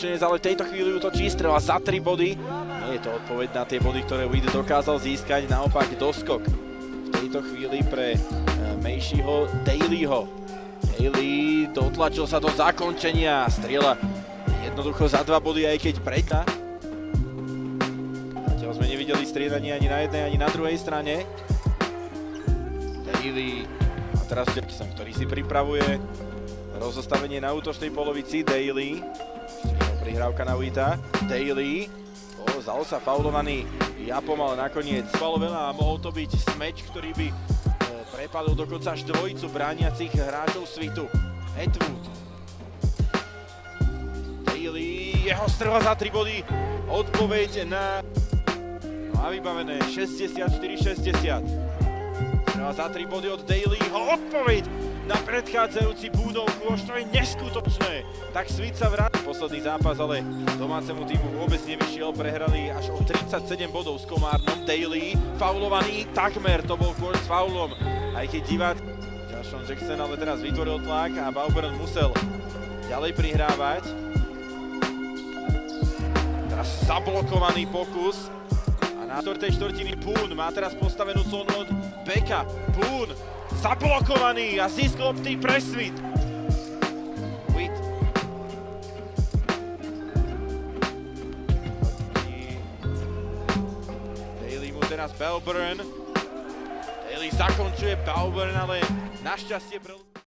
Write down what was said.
zločinec, ale v tejto chvíli útočí, strela za 3 body. Nie je to odpoveď na tie body, ktoré Witt dokázal získať, naopak doskok v tejto chvíli pre Mejšího Dalyho. Daly dotlačil sa do zakončenia, strieľa jednoducho za 2 body, aj keď predná. Zatiaľ sme nevideli striedanie ani na jednej, ani na druhej strane. Daly, a teraz Jackson, ktorý si pripravuje rozostavenie na útočnej polovici. Daly, prihrávka na Witta. Daly, zal sa faulovaný Japom, ale nakoniec spalo veľa a mohol to byť smeč, ktorý by prepadol dokonca až dvojicu brániacich hráčov Svitu. Atwood. Daly, jeho strela za 3 body, odpoveď na vybavené 64-60. Strela za 3 body od Dalyho, odpoveď na predchádzajúci búdovku, už to je neskutočné. Tak Svit sa vrátil. Posledný zápas, ale domácemu týmu vôbec nevyšiel, prehrali až o 37 bodov s Komárnom. Daly, faulovaný takmer, to bol kvôli s faulom. Aj keď divák Joshon Jackson ale teraz vytvoril tlak a Bauburn musel ďalej prihrávať. Teraz zablokovaný pokus. A na tej štvrtiny Boone má teraz postavenú zónu od Beka. Boone zablokovaný a zisk lopty pre Svit. Witt. Daly mu teraz Bauburn. Daly zakončuje Bauburn, ale našťastie